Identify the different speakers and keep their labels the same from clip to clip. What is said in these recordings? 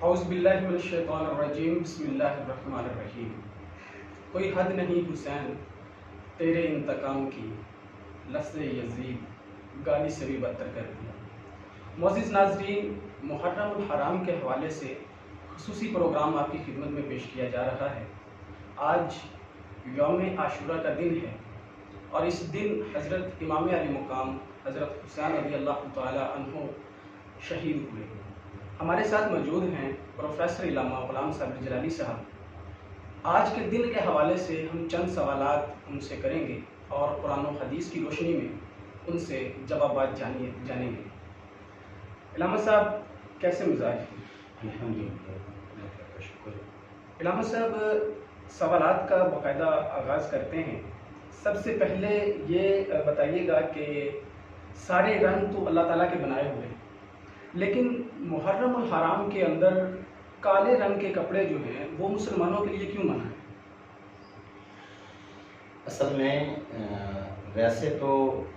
Speaker 1: اعوذ باللہ من الشیطان الرجیم بسم اللہ الرحمن الرحیم۔ کوئی حد نہیں حسین تیرے انتقام کی، لفظ یزید گالی سے بھی بدتر کر دیا۔ معزز ناظرین، محرم الحرام کے حوالے سے خصوصی پروگرام آپ کی خدمت میں پیش کیا جا رہا ہے۔ آج یوم عاشورہ کا دن ہے اور اس دن حضرت امام علی مقام حضرت حسین رضی اللہ تعالی عنہ شہید ہوئے۔ ہمارے ساتھ موجود ہیں پروفیسر علامہ غلام صابر جلالی صاحب۔ آج کے دن کے حوالے سے ہم چند سوالات ان سے کریں گے اور قرآن و حدیث کی روشنی میں ان سے جوابات جانیں گے۔ علامہ صاحب کیسے مزاج ہیں؟
Speaker 2: الحمدللہ، شکر۔
Speaker 1: علامہ صاحب سوالات کا باقاعدہ آغاز کرتے ہیں۔ سب سے پہلے یہ بتائیے گا کہ سارے رنگ تو اللہ تعالیٰ کے بنائے ہوئے ہیں، لیکن محرم الحرام کے اندر کالے رنگ کے کپڑے جو ہیں وہ مسلمانوں کے لیے کیوں منع ہے؟
Speaker 2: اصل میں ویسے تو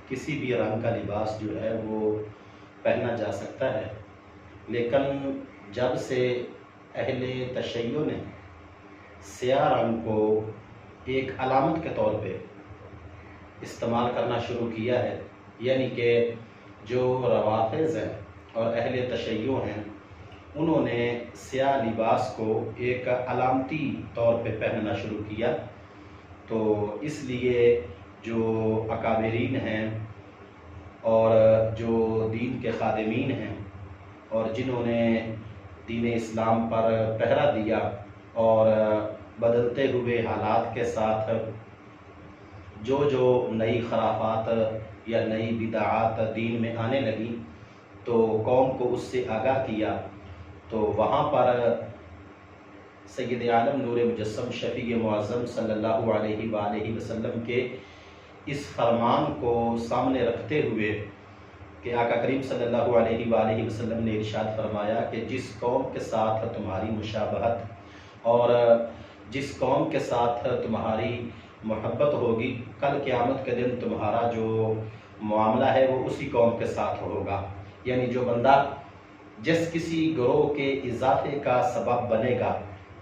Speaker 2: کسی بھی رنگ کا لباس جو ہے وہ پہنا جا سکتا ہے، لیکن جب سے اہل تشیع نے سیاہ رنگ کو ایک علامت کے طور پہ استعمال کرنا شروع کیا ہے، یعنی کہ جو روافض ہیں اور اہل تشیع ہیں انہوں نے سیاہ لباس کو ایک علامتی طور پہ پہننا شروع کیا، تو اس لیے جو اکابرین ہیں اور جو دین کے خادمین ہیں اور جنہوں نے دین اسلام پر پہرا دیا اور بدلتے ہوئے حالات کے ساتھ جو نئی خرافات یا نئی بدعات دین میں آنے لگیں تو قوم کو اس سے آگاہ کیا، تو وہاں پر سید عالم نور مجسم شفیع معظم صلی اللہ علیہ وآلہ وسلم کے اس فرمان کو سامنے رکھتے ہوئے کہ آقا کریم صلی اللہ علیہ وآلہ وسلم نے ارشاد فرمایا کہ جس قوم کے ساتھ تمہاری مشابہت اور جس قوم کے ساتھ تمہاری محبت ہوگی، کل قیامت کے دن تمہارا جو معاملہ ہے وہ اسی قوم کے ساتھ ہوگا۔ یعنی جو بندہ جس کسی گروہ کے اضافے کا سبب بنے گا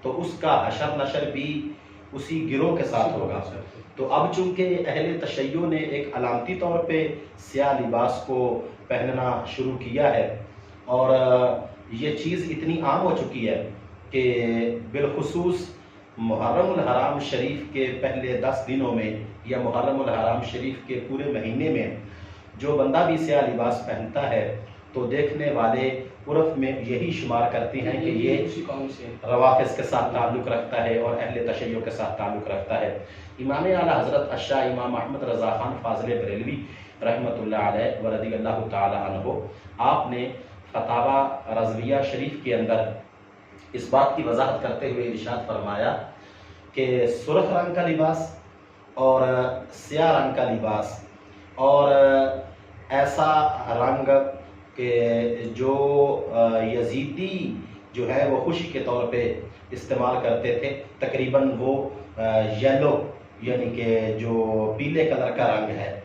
Speaker 2: تو اس کا حشر نشر بھی اسی گروہ کے ساتھ ہوگا۔ تو اب چونکہ اہل تشیع نے ایک علامتی طور پہ سیاہ لباس کو پہننا شروع کیا ہے اور یہ چیز اتنی عام ہو چکی ہے کہ بالخصوص محرم الحرام شریف کے پہلے 10 دنوں میں یا محرم الحرام شریف کے پورے مہینے میں جو بندہ بھی سیاہ لباس پہنتا ہے تو دیکھنے والے عرف میں یہی شمار کرتے ہیں کہ یہ روافض کے ساتھ تعلق رکھتا ہے اور اہل تشیع کے ساتھ تعلق رکھتا ہے۔ امام اعلیٰ حضرت الشاہ امام احمد رضا خان فاضل بریلوی رحمۃ اللہ علیہ ورضی اللہ تعالی عنہ، آپ نے فتاوی رضویہ شریف کے اندر اس بات کی وضاحت کرتے ہوئے ارشاد فرمایا کہ سرخ رنگ کا لباس اور سیاہ رنگ کا لباس اور ایسا رنگ کہ جو یزیدی جو ہے وہ خوشی کے طور پہ استعمال کرتے تھے، تقریباً وہ یلو یعنی کہ جو پیلے کلر کا رنگ ہے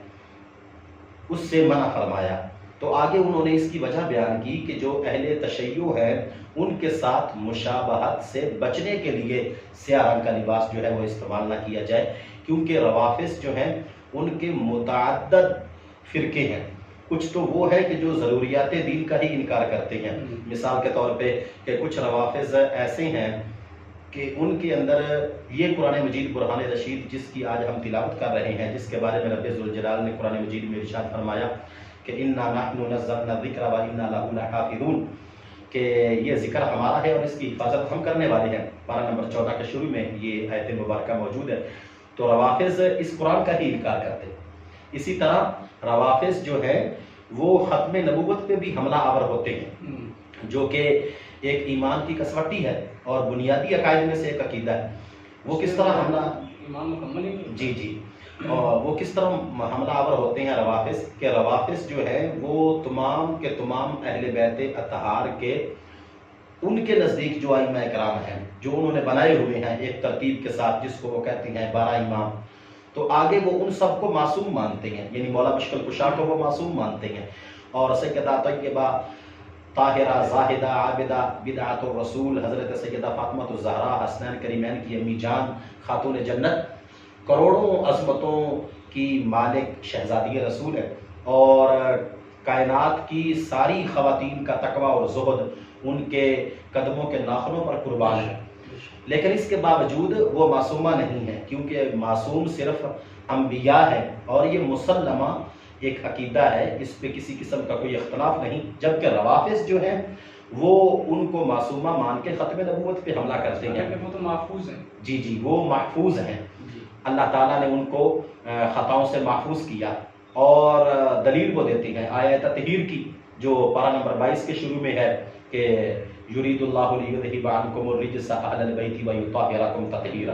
Speaker 2: اس سے منع فرمایا۔ تو آگے انہوں نے اس کی وجہ بیان کی کہ جو اہل تشیع ہے ان کے ساتھ مشابہت سے بچنے کے لیے سیاہ رنگ کا لباس جو ہے وہ استعمال نہ کیا جائے، کیونکہ روافض جو ہیں ان کے متعدد فرقے ہیں۔ کچھ تو وہ ہے کہ جو ضروریات دین کا ہی انکار کرتے ہیں، مثال کے طور پہ کہ کچھ روافض ایسے ہیں کہ ان کے اندر یہ قرآن مجید برہان رشید جس کی آج ہم تلاوت کر رہے ہیں، جس کے بارے میں رب ذوالجلال نے قرآن مجید میں ارشاد فرمایا کہ اِنَّا نَحْنُ نَزَّلْنَا الذِّكْرَ وَإِنَّا لَهُ لَحَافِظُونَ، کہ یہ ذکر ہمارا ہے اور اس کی حفاظت ہم کرنے والے ہیں۔ پارہ نمبر 14 کے شروع میں یہ آیت مبارکہ موجود ہے۔ تو روافض اس قرآن کا ہی انکار کرتے ہیں۔ اسی طرح روافض جو ہے وہ ختم نبوت پہ بھی حملہ آور ہوتے ہیں، جو کہ ایک ایمان کی کسوٹی ہے اور بنیادی عقائد میں سے ایک عقیدہ ہے۔ وہ کس طرح حملہ
Speaker 1: ایمان مکمل ہی
Speaker 2: جی اور وہ کس طرح حملہ آور ہوتے ہیں روافض کہ روافض جو ہے وہ تمام کے تمام اہل بیت اطہار کے ان کے نزدیک جو ائمہ کرام ہیں جو انہوں نے بنائے ہوئے ہیں ایک ترتیب کے ساتھ، جس کو وہ کہتے ہیں 12 امام، تو آگے وہ ان سب کو معصوم مانتے ہیں، یعنی مولا مشکل کشا کو وہ معصوم مانتے ہیں، اور سید طیبہ طاہرہ زاہدہ عابدہ بدعۃ الرسول حضرت سیدہ فاطمہ الزہرا حسنین کریمین کی امی جان خاتون جنت، کروڑوں عظمتوں کی مالک شہزادی رسول ہے، اور کائنات کی ساری خواتین کا تقوی اور زہد ان کے قدموں کے ناخنوں پر قربان ہے۔ لیکن اس کے باوجود وہ معصومہ نہیں ہے، کیونکہ معصوم صرف انبیاء ہے، اور یہ مسلمہ ایک عقیدہ ہے، اس پہ کسی قسم کا کوئی اختلاف نہیں۔ جبکہ روافض جو ہیں وہ ان کو معصومہ مان کے ختم نبوت پہ حملہ کرتے ہیں۔
Speaker 1: وہ تو محفوظ ہیں۔
Speaker 2: جی وہ محفوظ ہیں،
Speaker 1: جی
Speaker 2: اللہ تعالیٰ نے ان کو خطاؤں سے محفوظ کیا، اور دلیل وہ دیتی ہے آیہ تطہیر کی، جو پارہ نمبر 22 کے شروع میں ہے کہ یرید اللہ لیذہب عنکم الرجس اہل البیت ویطہرکم تطہیرا۔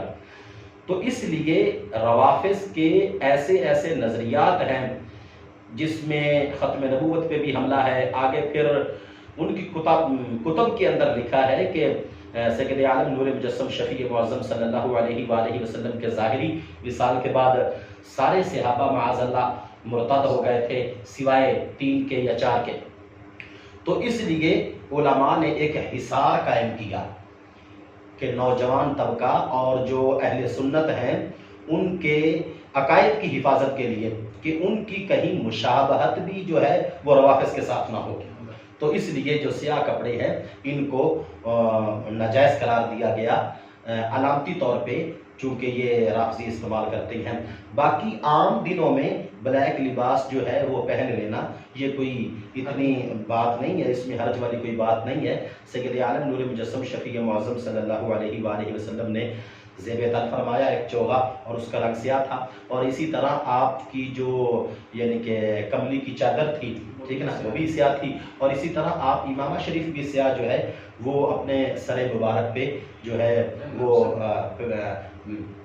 Speaker 2: تو اس لیے روافض کے ایسے نظریات ہیں جس میں ختم نبوت پہ بھی حملہ ہے۔ آگے پھر ان کی کتب کے اندر لکھا ہے کہ سید عالم نور مجسم شفیع معظم صلی اللہ علیہ وآلہ وسلم کے ظاہری وصال کے بعد سارے صحابہ معاذ اللہ مرتد ہو گئے تھے، سوائے 3 کے یا 4 کے۔ تو اس لیے علماء نے ایک حصار قائم کیا کہ نوجوان طبقہ اور جو اہل سنت ہیں ان کے عقائد کی حفاظت کے لیے کہ ان کی کہیں مشابہت بھی جو ہے وہ روافض کے ساتھ نہ ہو، تو اس لیے جو سیاہ کپڑے ہیں ان کو ناجائز قرار دیا گیا علامتی طور پہ، چونکہ یہ رافضی استعمال کرتے ہیں۔ باقی عام دنوں میں بلیک لباس جو ہے وہ پہن لینا یہ کوئی اتنی بات نہیں ہے، اس میں حرج والی کوئی بات نہیں ہے۔ سید عالم نور مجسم شفیع معظم صلی اللہ علیہ وآلہ وسلم نے زیب تن فرمایا ایک چوغا، اور اس کا رنگ سیاہ تھا، اور اسی طرح آپ کی جو یعنی کہ کملی کی چادر تھی، ٹھیک ہے نا، وہ بھی سیاہ تھی، اور اسی طرح آپ امامہ شریف بھی سیاہ جو ہے وہ اپنے سر مبارک پہ جو ہے وہ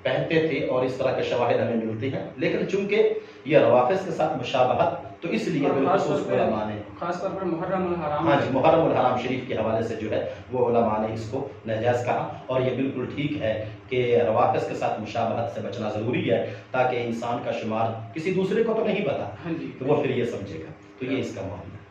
Speaker 2: پہنتے تھے، اور اس طرح کے شواہد ہمیں ملتے ہیں۔ لیکن چونکہ یہ روافض کے ساتھ مشابہت، تو اس لیے بالخصوص علماء نے
Speaker 1: خاص طور پر محرم الحرام،
Speaker 2: ہاں جی محرم الحرام شریف کے حوالے سے جو ہے وہ علماء نے اس کو ناجائز کہا، اور یہ بالکل ٹھیک ہے کہ روافض کے ساتھ مشابہت سے بچنا ضروری ہے، تاکہ انسان کا شمار کسی دوسرے کو تو نہیں پتا
Speaker 1: ہاں جی،
Speaker 2: تو وہ پھر یہ سمجھے گا۔ تو یہ اس کا معاملہ ہے۔